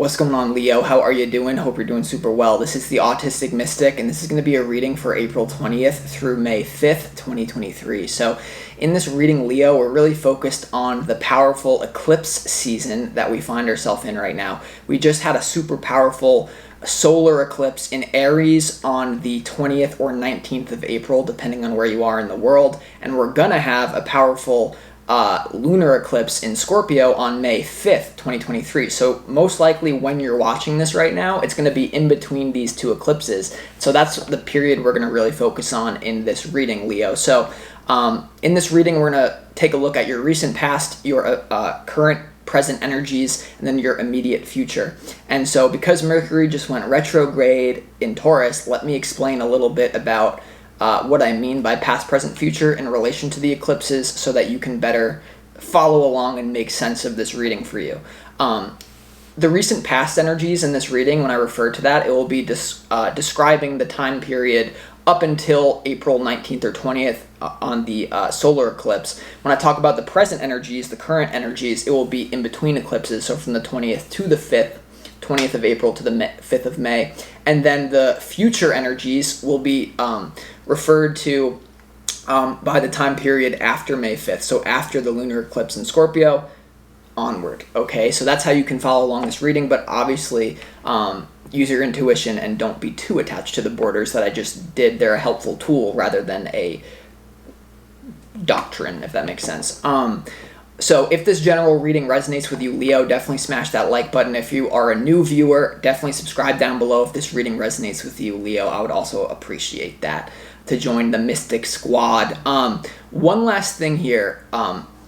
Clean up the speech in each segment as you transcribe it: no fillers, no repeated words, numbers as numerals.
What's going on, Leo? How are you doing? Hope you're doing super well. This is the Autistic Mystic, and this is going to be a reading for April 20th through May 5th, 2023. So in this reading, Leo, we're really focused on the powerful eclipse season that we find ourselves in right now. We just had a super powerful solar eclipse in Aries on the 20th or 19th of April, depending on where you are in the world, and we're going to have a powerful lunar eclipse in Scorpio on May 5th, 2023. So most likely when you're watching this right now, it's going to be in between these two eclipses. So that's the period we're going to really focus on in this reading, Leo. So in this reading, we're going to take a look at your recent past, your current present energies, and then your immediate future. And so because Mercury just went retrograde in Taurus, let me explain a little bit about what I mean by past, present, future in relation to the eclipses so that you can better follow along and make sense of this reading for you. The recent past energies in this reading, when I refer to that, it will be describing the time period up until April 19th or 20th on the solar eclipse. When I talk about the present energies, the current energies, it will be in between eclipses, so from the 20th to the 5th, 20th of April to the 5th of May. And then the future energies will be referred to by the time period after May 5th, so after the lunar eclipse in Scorpio onward. Okay, so that's how you can follow along this reading, but obviously use your intuition and don't be too attached to the borders that I just did. They're a helpful tool rather than a doctrine, if that makes sense. So if this general reading resonates with you, Leo, definitely smash that like button. If you are a new viewer, definitely subscribe down below. If this reading resonates with you, Leo, I would also appreciate that, to join the Mystic Squad. One last thing here,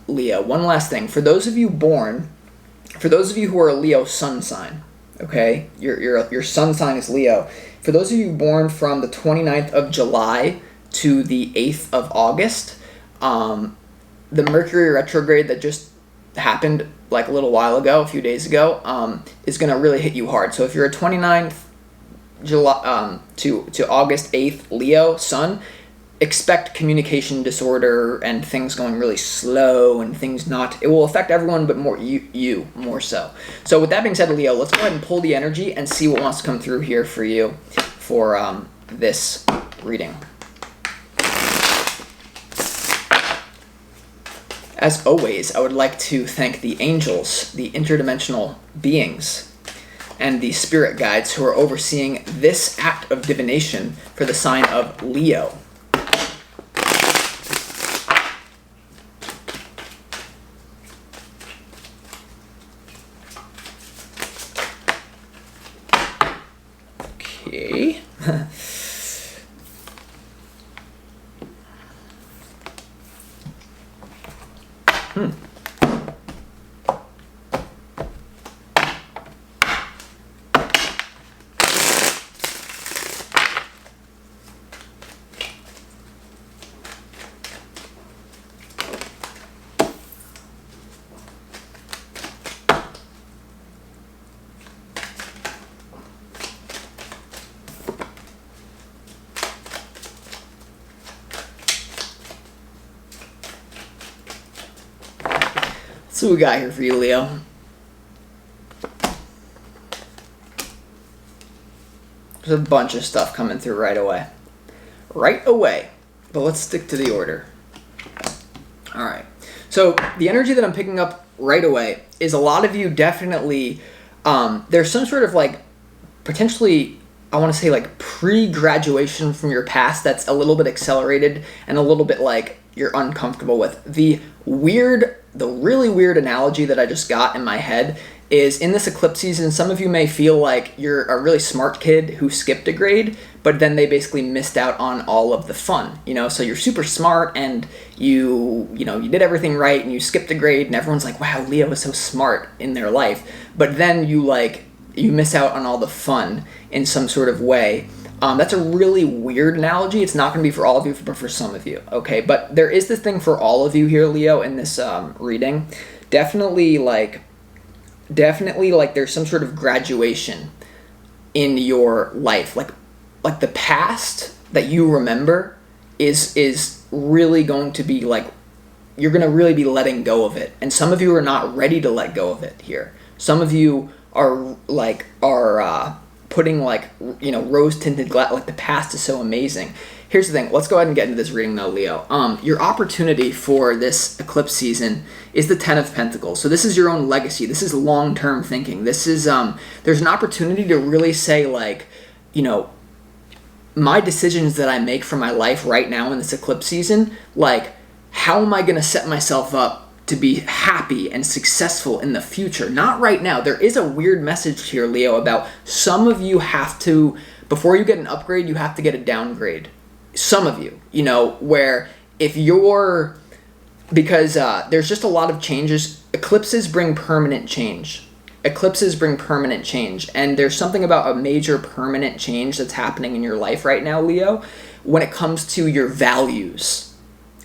Leo, one last thing. For those of you who are a Leo sun sign, okay, your sun sign is Leo. For those of you born from the 29th of July to the 8th of August, the Mercury retrograde that just happened like a little while ago, a few days ago, is going to really hit you hard. So if you're a 29th July to August 8th Leo sun, expect communication disorder and things going really slow and things not. It will affect everyone, but more you more so. So with that being said, Leo, let's go ahead and pull the energy and see what wants to come through here for you for this reading. As always, I would like to thank the angels, the interdimensional beings, and the spirit guides who are overseeing this act of divination for the sign of Leo. Okay. So what we got here for you, Leo. There's a bunch of stuff coming through right away. Right away. But let's stick to the order. Alright. So the energy that I'm picking up right away is a lot of you definitely, there's some sort of like, potentially, I want to say like pre-graduation from your past that's a little bit accelerated and a little bit like you're uncomfortable with. The really weird analogy that I just got in my head is in this eclipse season, some of you may feel like you're a really smart kid who skipped a grade, but then they basically missed out on all of the fun, so you're super smart and you did everything right and you skipped a grade and everyone's like, wow, Leo is so smart in their life, but then you miss out on all the fun in some sort of way. That's a really weird analogy. It's not going to be for all of you, but for some of you, okay? But there is this thing for all of you here, Leo, in this reading. Definitely there's some sort of graduation in your life. Like the past that you remember is really going to be like, you're going to really be letting go of it. And some of you are not ready to let go of it here. Some of you are putting like, rose tinted glass, like the past is so amazing. Here's the thing. Let's go ahead and get into this reading though, Leo. Your opportunity for this eclipse season is the Ten of Pentacles. So this is your own legacy. This is long-term thinking. This is there's an opportunity to really say like, my decisions that I make for my life right now in this eclipse season, like, how am I going to set myself up to be happy and successful in the future? Not right now. There is a weird message here, Leo, about some of you have to, before you get an upgrade, you have to get a downgrade. Some of you, where if you're, because there's just a lot of changes. Eclipses bring permanent change. Eclipses bring permanent change. And there's something about a major permanent change that's happening in your life right now, Leo, when it comes to your values,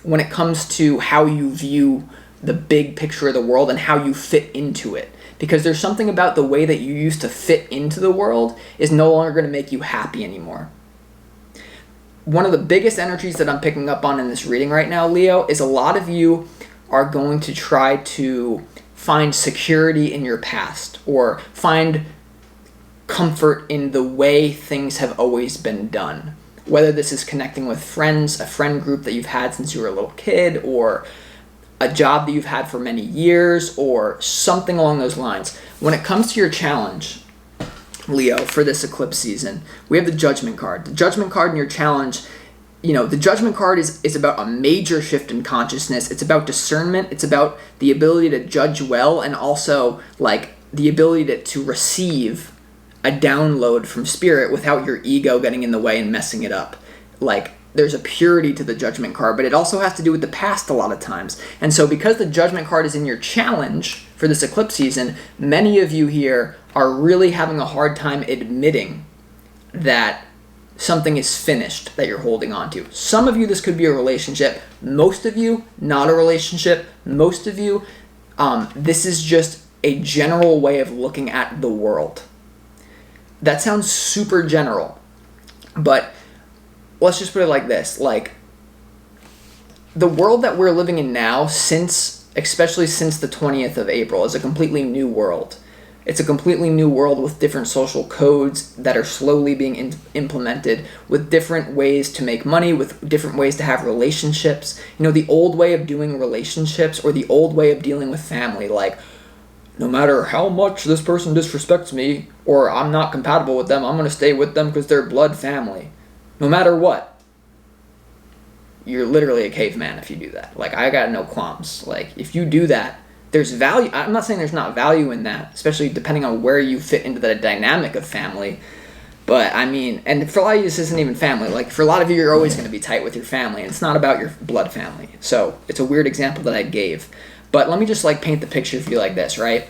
when it comes to how you view the big picture of the world and how you fit into it. Because there's something about the way that you used to fit into the world is no longer going to make you happy anymore. One of the biggest energies that I'm picking up on in this reading right now, Leo, is a lot of you are going to try to find security in your past or find comfort in the way things have always been done. Whether this is connecting with friends, a friend group that you've had since you were a little kid, or a job that you've had for many years, or something along those lines. When it comes to your challenge, Leo, for this eclipse season, we have the Judgment card. The Judgment card in your challenge, the Judgment card is about a major shift in consciousness. It's about discernment. It's about the ability to judge well, and also like the ability to receive a download from spirit without your ego getting in the way and messing it up. Like, there's a purity to the Judgment card, but it also has to do with the past a lot of times. And so because the Judgment card is in your challenge for this eclipse season, many of you here are really having a hard time admitting that something is finished that you're holding on to. Some of you, this could be a relationship. Most of you, not a relationship. Most of you, this is just a general way of looking at the world. That sounds super general, but let's just put it like this. Like, the world that we're living in now, especially since the 20th of April, is a completely new world. It's a completely new world with different social codes that are slowly being implemented, with different ways to make money, with different ways to have relationships. The old way of doing relationships, or the old way of dealing with family, like, no matter how much this person disrespects me, or I'm not compatible with them, I'm going to stay with them because they're blood family. No matter what. You're literally a caveman if you do that. Like, I got no qualms. Like, if you do that, there's value. I'm not saying there's not value in that, especially depending on where you fit into the dynamic of family. But, I mean, and for a lot of you, this isn't even family. Like, for a lot of you, you're always going to be tight with your family, and it's not about your blood family. So, it's a weird example that I gave. But let me just, like, paint the picture for you like this, right?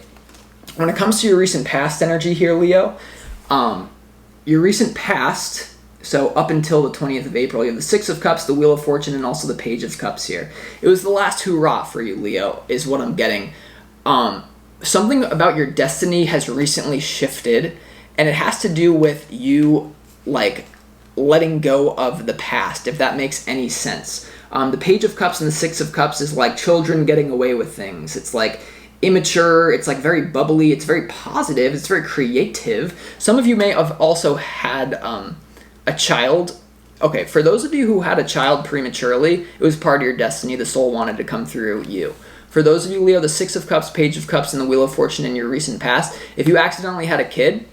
When it comes to your recent past energy here, Leo, your recent past, so up until the 20th of April, you have the Six of Cups, the Wheel of Fortune, and also the Page of Cups here. It was the last hurrah for you, Leo, is what I'm getting. Something about your destiny has recently shifted, and it has to do with you, like, letting go of the past, if that makes any sense. The Page of Cups and the Six of Cups is like children getting away with things. It's like immature, it's like very bubbly, it's very positive, it's very creative. Some of you may have also had a child. Okay, for those of you who had a child prematurely, it was part of your destiny. The soul wanted to come through you. For those of you, Leo, the Six of Cups, Page of Cups, and the Wheel of Fortune in your recent past, if you accidentally had a kid,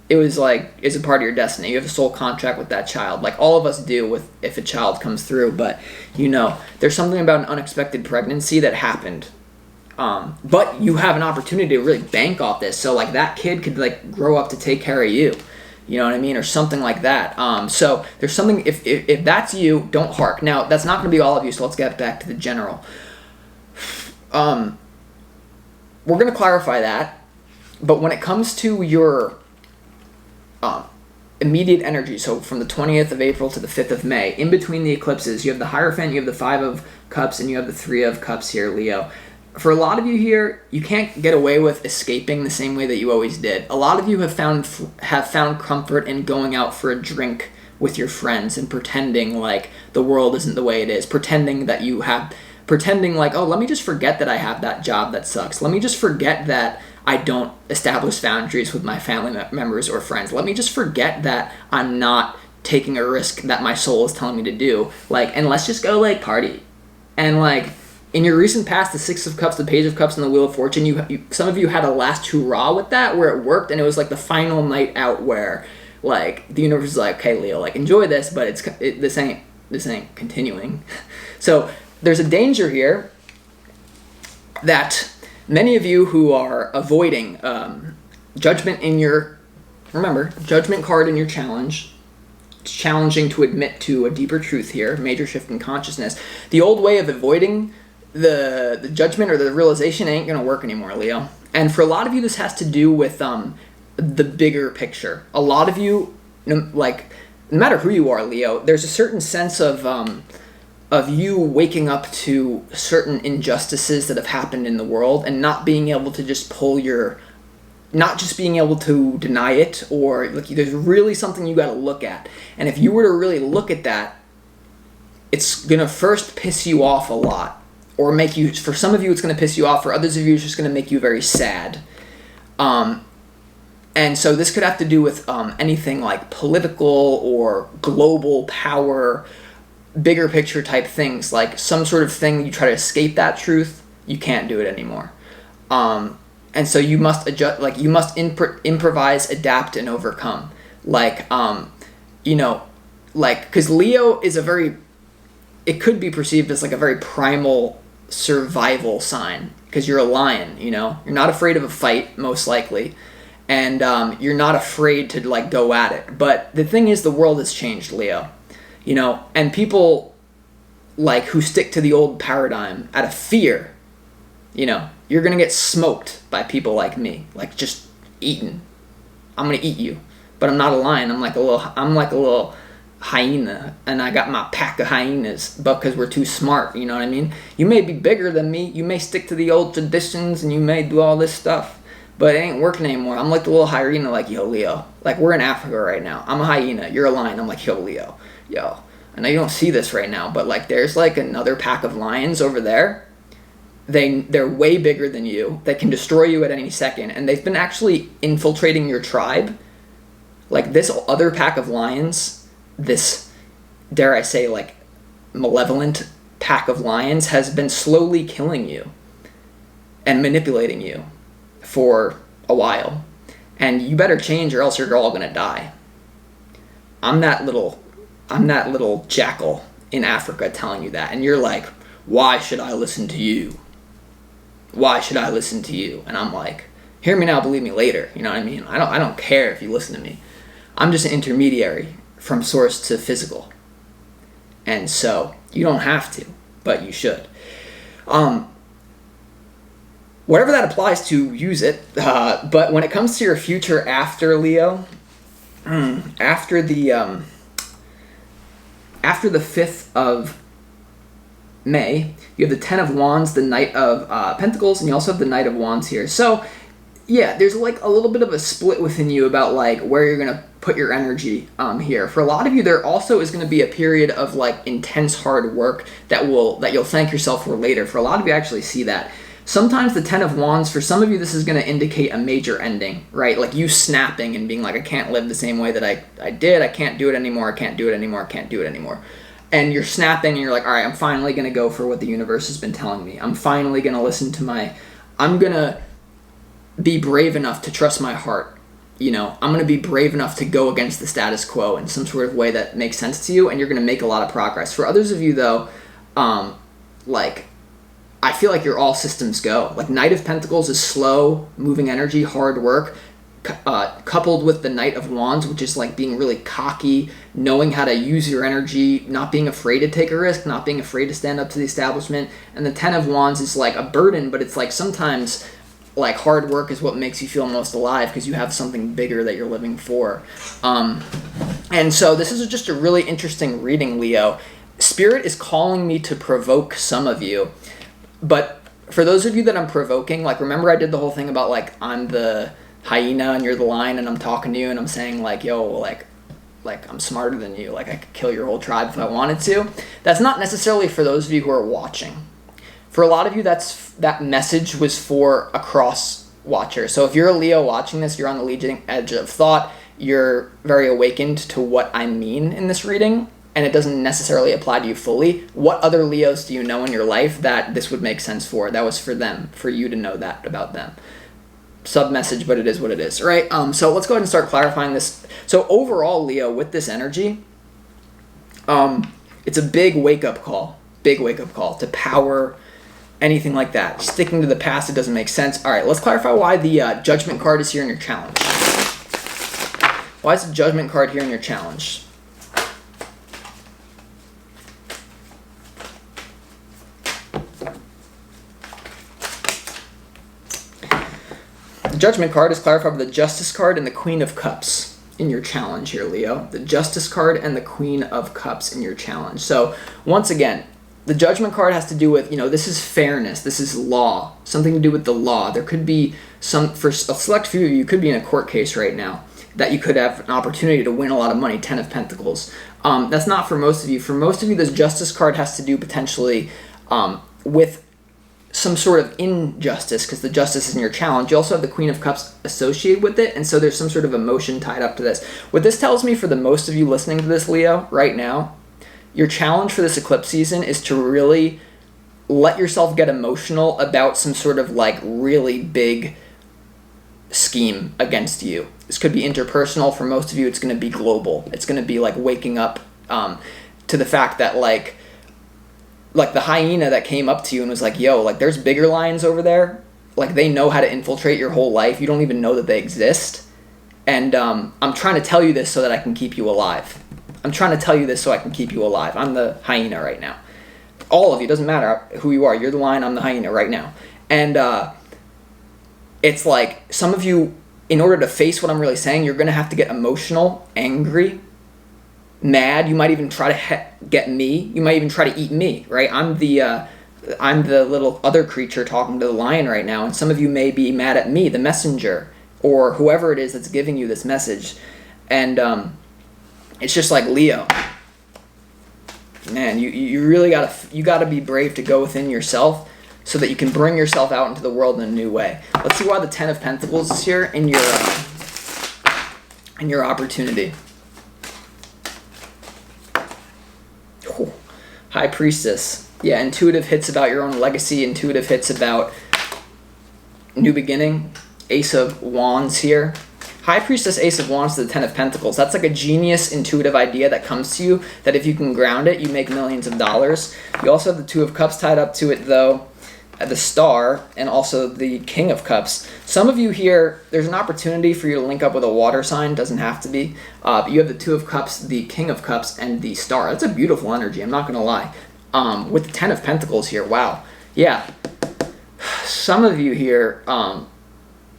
it was like, it's a part of your destiny. You have a soul contract with that child, like all of us do with if a child comes through. But there's something about an unexpected pregnancy that happened. But you have an opportunity to really bank off this. So like that kid could like grow up to take care of you. You know what I mean? Or something like that. So there's something, if that's you, don't hark. Now, that's not going to be all of you, so let's get back to the general. We're going to clarify that. But when it comes to your immediate energy, so from the 20th of April to the 5th of May, in between the eclipses, you have the Hierophant, you have the Five of Cups, and you have the Three of Cups here, Leo. For a lot of you here, you can't get away with escaping the same way that you always did. A lot of you have found comfort in going out for a drink with your friends and pretending like the world isn't the way it is. Pretending like, oh, let me just forget that I have that job that sucks. Let me just forget that I don't establish boundaries with my family members or friends. Let me just forget that I'm not taking a risk that my soul is telling me to do. Like, and let's just go like party. And like in your recent past, the Six of Cups, the Page of Cups, and the Wheel of Fortune, you some of you had a last hurrah with that where it worked, and it was like the final night out where like the universe is like, okay, Leo, like enjoy this, but this ain't continuing. So there's a danger here that many of you who are avoiding judgment in your, remember, judgment card in your challenge. It's challenging to admit to a deeper truth here, major shift in consciousness. The old way of avoiding the judgment or the realization ain't going to work anymore, Leo. And for a lot of you, this has to do with the bigger picture. A lot of you, like, no matter who you are, Leo, there's a certain sense of you waking up to certain injustices that have happened in the world and not being able to just not just being able to deny it, or like there's really something you got to look at. And if you were to really look at that, it's going to first piss you off a lot, or make you, for some of you it's going to piss you off, for others of you it's just going to make you very sad. And so this could have to do with anything like political or global power, bigger picture type things, like some sort of thing you try to escape that truth, you can't do it anymore. And so you must adjust, like you must improvise, adapt, and overcome. Like, because Leo is it could be perceived as like a very primal survival sign, because you're a lion, you're not afraid of a fight, most likely. And you're not afraid to like go at it. But the thing is, the world has changed, Leo. And people like who stick to the old paradigm out of fear, you're going to get smoked by people like me, like just eaten. I'm going to eat you, but I'm not a lion. I'm like a little hyena, and I got my pack of hyenas because we're too smart. You know what I mean? You may be bigger than me. You may stick to the old traditions and you may do all this stuff, but it ain't working anymore. I'm like the little hyena, like, yo, Leo. Like, we're in Africa right now. I'm a hyena. You're a lion. I'm like, yo, Leo. Yo. I know you don't see this right now, but like there's like another pack of lions over there. They're way bigger than you. They can destroy you at any second, and they've been actually infiltrating your tribe. Like this other pack of lions, this, dare I say, like malevolent pack of lions has been slowly killing you and manipulating you for a while. And you better change or else you're all gonna die. I'm that little jackal in Africa telling you that, and you're like, why should I listen to you? Why should I listen to you? And I'm like, hear me now, believe me later. You know what I mean? I don't care if you listen to me. I'm just an intermediary from source to physical. And so you don't have to, but you should. Whatever that applies to, use it. But when it comes to your future after Leo, after the 5th of May, you have the 10 of Wands, the Knight of Pentacles, and you also have the Knight of Wands here. So, yeah, there's like a little bit of a split within you about like where you're going to put your energy here. For a lot of you, there also is going to be a period of like intense hard work that you'll thank yourself for later. For a lot of you, I actually see that. Sometimes the 10 of Wands, for some of you, this is going to indicate a major ending, right? Like you snapping and being like, I can't live the same way that I did. I can't do it anymore. I can't do it anymore. I can't do it anymore. And you're snapping and you're like, all right, I'm finally going to go for what the universe has been telling me. I'm finally going to listen to I'm going to be brave enough to trust my heart. I'm going to be brave enough to go against the status quo in some sort of way that makes sense to you, and you're going to make a lot of progress. For others of you, though, I feel like you're all systems go. Like Knight of Pentacles is slow, moving energy, hard work, coupled with the Knight of Wands, which is like being really cocky, knowing how to use your energy, not being afraid to take a risk, not being afraid to stand up to the establishment. And the 10 of Wands is like a burden, but it's like sometimes like hard work is what makes you feel most alive because you have something bigger that you're living for. And so this is just a really interesting reading, Leo. Spirit is calling me to provoke some of you. But for those of you that I'm provoking, like remember I did the whole thing about like I'm the hyena and you're the lion and I'm talking to you and I'm saying like, yo, like I'm smarter than you, like I could kill your whole tribe if I wanted to. That's not necessarily for those of you who are watching. For a lot of you, that message was for across watcher. So if you're a Leo watching this, you're on the leading edge of thought, you're very awakened to what I mean in this reading, and it doesn't necessarily apply to you fully. What other Leos do you know in your life that this would make sense for? That was for them, for you to know that about them. Sub-message, but it is what it is, right? So let's go ahead and start clarifying this. So overall, Leo, with this energy, it's a big wake-up call to power, anything like that. Sticking to the past, it doesn't make sense. All right, let's clarify why the Judgment card is here in your challenge. Why is the Judgment card here in your challenge? The Judgment card is clarified by the Justice card and the Queen of Cups in your challenge here, Leo. The Justice card and the Queen of Cups in your challenge. So once again, the Judgment card has to do with, this is fairness, this is law, something to do with the law. There could be for a select few of you, could be in a court case right now that you could have an opportunity to win a lot of money, 10 of Pentacles. That's not for most of you. For most of you, this Justice card has to do potentially with some sort of injustice, because the Justice is in your challenge. You also have the Queen of Cups associated with it, and so there's some sort of emotion tied up to this. What this tells me for the most of you listening to this, Leo, right now, your challenge for this eclipse season is to really let yourself get emotional about some sort of really big scheme against you. This could be interpersonal. For most of you, it's going to be global. It's going to be waking up to the fact that the hyena that came up to you and was yo, there's bigger lions over there. They know how to infiltrate your whole life. You don't even know that they exist. And I'm trying to tell you this so that I can keep you alive. I'm trying to tell you this so I can keep you alive. I'm the hyena right now. All of you, doesn't matter who you are. You're the lion, I'm the hyena right now. And it's some of you, in order to face what I'm really saying, you're going to have to get emotional, angry, mad. You might even try to get me. You might even try to eat me, right? I'm the little other creature talking to the lion right now, and some of you may be mad at me, the messenger, or whoever it is that's giving you this message. And it's just Leo, man, you really gotta be brave to go within yourself so that you can bring yourself out into the world in a new way. Let's see why the 10 of Pentacles is here in your opportunity. High Priestess. Yeah, intuitive hits about your own legacy. Intuitive hits about new beginning. Ace of Wands here. High Priestess, Ace of Wands to the 10 of Pentacles. That's a genius, intuitive idea that comes to you that if you can ground it, you make millions of dollars. You also have the 2 of Cups tied up to it, though, at the Star, and also the King of Cups. Some of you here, there's an opportunity for you to link up with a water sign. Doesn't have to be. But you have the 2 of Cups, the King of Cups, and the Star. That's a beautiful energy, I'm not going to lie. With the 10 of Pentacles here, wow. Yeah. Some of you here,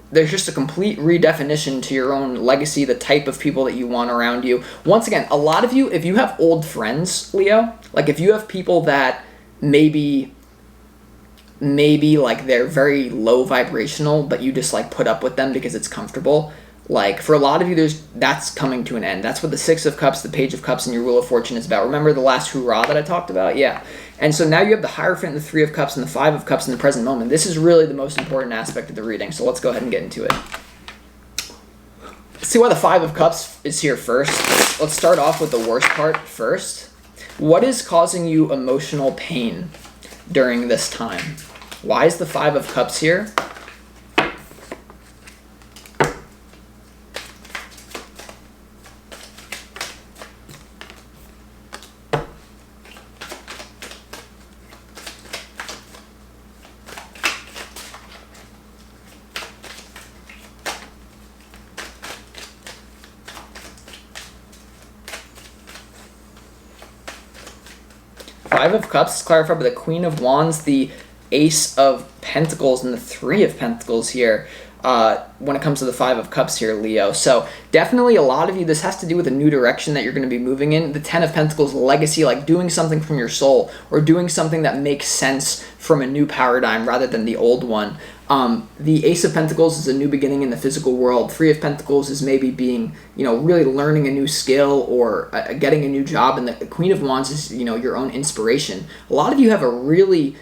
there's just a complete redefinition to your own legacy, the type of people that you want around you. Once again, a lot of you, if you have old friends, Leo, if you have people that maybe they're very low vibrational, but you just put up with them because it's comfortable. For a lot of you, that's coming to an end. That's what the 6 of Cups, the Page of Cups, and your Wheel of Fortune is about. Remember the last hurrah that I talked about? Yeah. And so now you have the Hierophant, the 3 of Cups, and the 5 of Cups in the present moment. This is really the most important aspect of the reading, so let's go ahead and get into it. Let's see why the 5 of Cups is here first. Let's start off with the worst part first. What is causing you emotional pain during this time? Why is the 5 of Cups here? Five of Cups is clarified by the Queen of Wands, the Ace of Pentacles, and the 3 of Pentacles here when it comes to the 5 of Cups here, Leo. So definitely a lot of you, this has to do with a new direction that you're going to be moving in. The 10 of Pentacles, legacy, doing something from your soul or doing something that makes sense from a new paradigm rather than the old one. The Ace of Pentacles is a new beginning in the physical world. 3 of Pentacles is maybe being, really learning a new skill or getting a new job. And the Queen of Wands is, your own inspiration. A lot of you have a really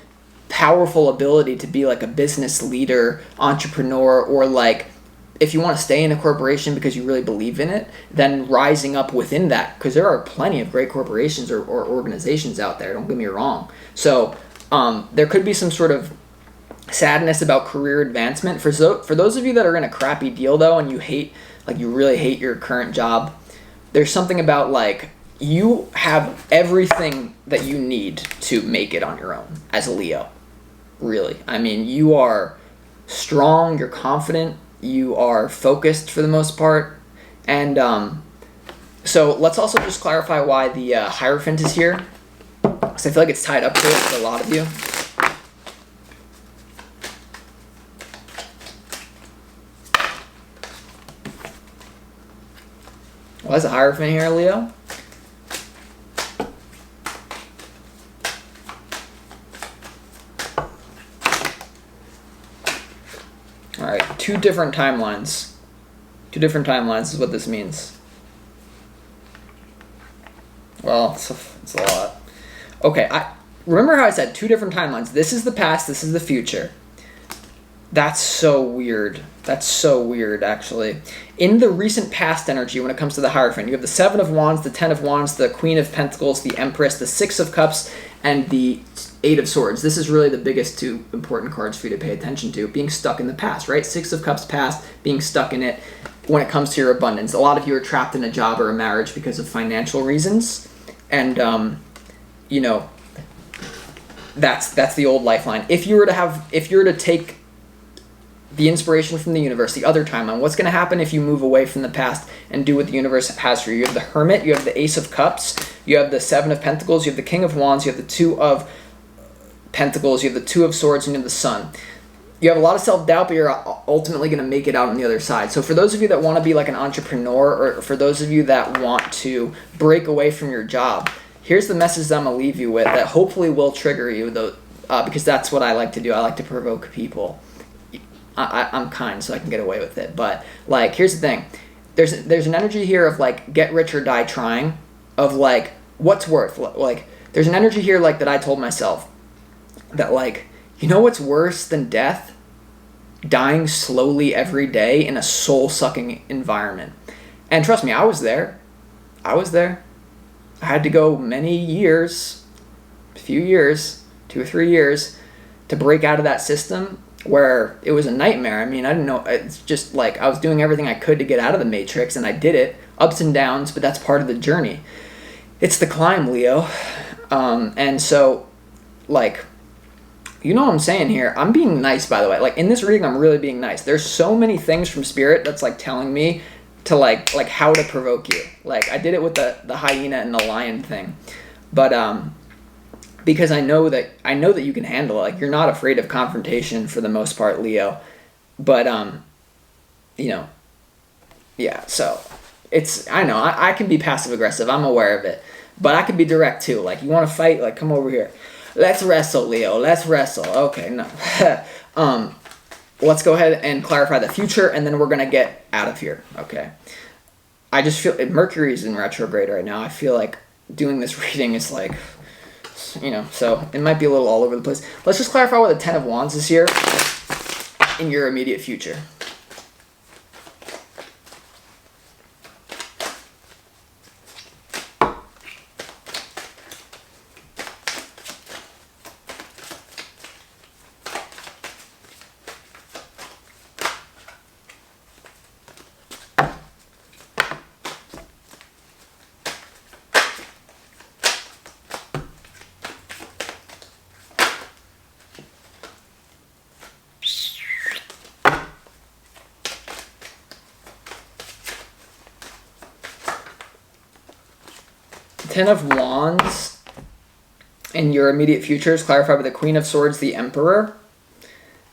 powerful ability to be like a business leader, entrepreneur, or like if you want to stay in a corporation because you really believe in it, then rising up within that, because there are plenty of great corporations or organizations out there, don't get me wrong. So there could be some sort of sadness about career advancement. For those of you that are in a crappy deal though, and you really hate your current job, there's something about like you have everything that you need to make it on your own as a Leo. Really. I mean, you are strong, you're confident, you are focused for the most part. And so let's also just clarify why the Hierophant is here, because I feel like it's tied up to it for a lot of you. Why is the Hierophant here, Leo? All right, two different timelines. Two different timelines is what this means. Well, it's a lot. Okay, remember how I said two different timelines. This is the past, this is the future. That's so weird. That's so weird, actually. In the recent past energy, when it comes to the Hierophant, you have the Seven of Wands, the Ten of Wands, the Queen of Pentacles, the Empress, the Six of Cups, and the Eight of Swords. This is really the biggest two important cards for you to pay attention to, being stuck in the past, right? Six of Cups past, being stuck in it when it comes to your abundance. A lot of you are trapped in a job or a marriage because of financial reasons, and, you know, that's the old lifeline. If you were to take the inspiration from the universe, the other timeline, what's going to happen if you move away from the past and do what the universe has for you? You have the Hermit, you have the Ace of Cups, you have the Seven of Pentacles, you have the King of Wands, you have the Two of Pentacles, you have the Two of Swords, and you have the Sun. You have a lot of self-doubt, but you're ultimately going to make it out on the other side. So for those of you that want to be like an entrepreneur, or for those of you that want to break away from your job, here's the message that I'm going to leave you with that hopefully will trigger you, though, because that's what I like to do. I like to provoke people. I'm kind, so I can get away with it. But like, here's the thing: there's an energy here of like get rich or die trying, of like what's worth. Like there's an energy here like that I told myself that like, you know what's worse than death? Dying slowly every day in a soul-sucking environment. And trust me, I was there. I had to go many years, a few years, 2 or 3 years, to break out of that system where it was a nightmare. I mean, I didn't know. It's just like I was doing everything I could to get out of the matrix, and I did it. Ups and downs, but that's part of the journey. It's the climb, Leo. And so, like, you know what I'm saying here? I'm being nice, by the way. Like, in this reading, I'm really being nice. There's so many things from Spirit that's, like, telling me to, like how to provoke you. Like, I did it with the hyena and the lion thing. But, because I know that you can handle it. Like, you're not afraid of confrontation for the most part, Leo. But, you know, yeah, so I know, I can be passive-aggressive. I'm aware of it. But I can be direct, too. Like, you want to fight? Like, come over here. Let's wrestle, Leo. Let's wrestle. Okay, no. Let's go ahead and clarify the future, and then we're going to get out of here. Okay. I just feel Mercury's in retrograde right now. I feel like doing this reading is like, you know, so it might be a little all over the place. Let's just clarify what the Ten of Wands is here in your immediate future. Ten of Wands in your immediate future is clarified by the Queen of Swords, the Emperor,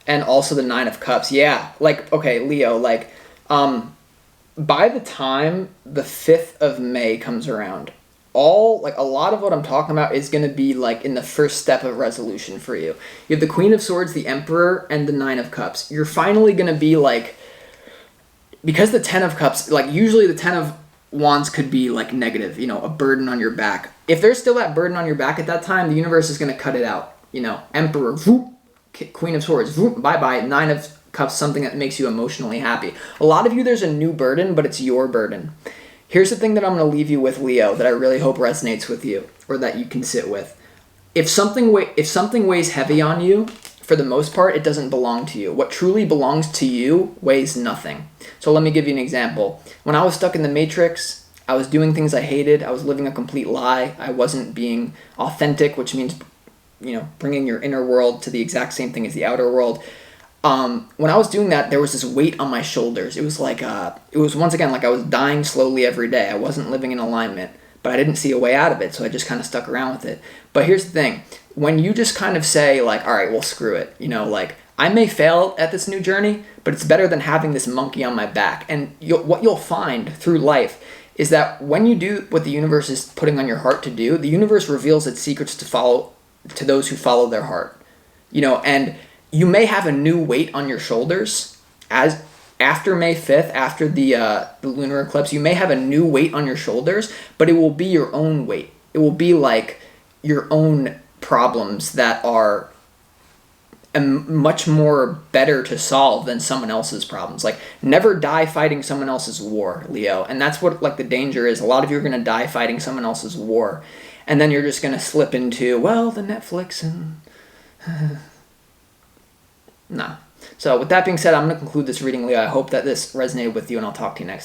and also the Nine of Cups. Yeah, like, okay, Leo, like, by the time the 5th of May comes around, a lot of what I'm talking about is going to be, like, in the first step of resolution for you. You have the Queen of Swords, the Emperor, and the Nine of Cups. You're finally going to be, like, because the Ten of Cups, like, usually the Ten of Wands could be like negative, you know, a burden on your back. If there's still that burden on your back at that time, the universe is going to cut it out. You know, Emperor, whoop, Queen of Swords, bye-bye. 9 of Cups, something that makes you emotionally happy. A lot of you, there's a new burden, but it's your burden. Here's the thing that I'm going to leave you with, Leo, that I really hope resonates with you, or that you can sit with. If something weighs heavy on you, for the most part, it doesn't belong to you. What truly belongs to you weighs nothing. So let me give you an example. When I was stuck in the Matrix, I was doing things I hated. I was living a complete lie. I wasn't being authentic, which means, bringing your inner world to the exact same thing as the outer world. When I was doing that, there was this weight on my shoulders. It was once again like I was dying slowly every day. I wasn't living in alignment, but I didn't see a way out of it, so I just kind of stuck around with it. But here's the thing. When you just kind of say, like, all right, well, screw it. I may fail at this new journey, but it's better than having this monkey on my back. And what you'll find through life is that when you do what the universe is putting on your heart to do, the universe reveals its secrets to those who follow their heart. And you may have a new weight on your shoulders as after May 5th, after the lunar eclipse. You may have a new weight on your shoulders, but it will be your own weight. It will be like your own problems that are much more better to solve than someone else's problems. Like, never die fighting someone else's war, Leo. And that's what the danger is. A lot of you are going to die fighting someone else's war. And then you're just going to slip into, the Netflix and... Nah. So with that being said, I'm going to conclude this reading, Leo. I hope that this resonated with you, and I'll talk to you next time.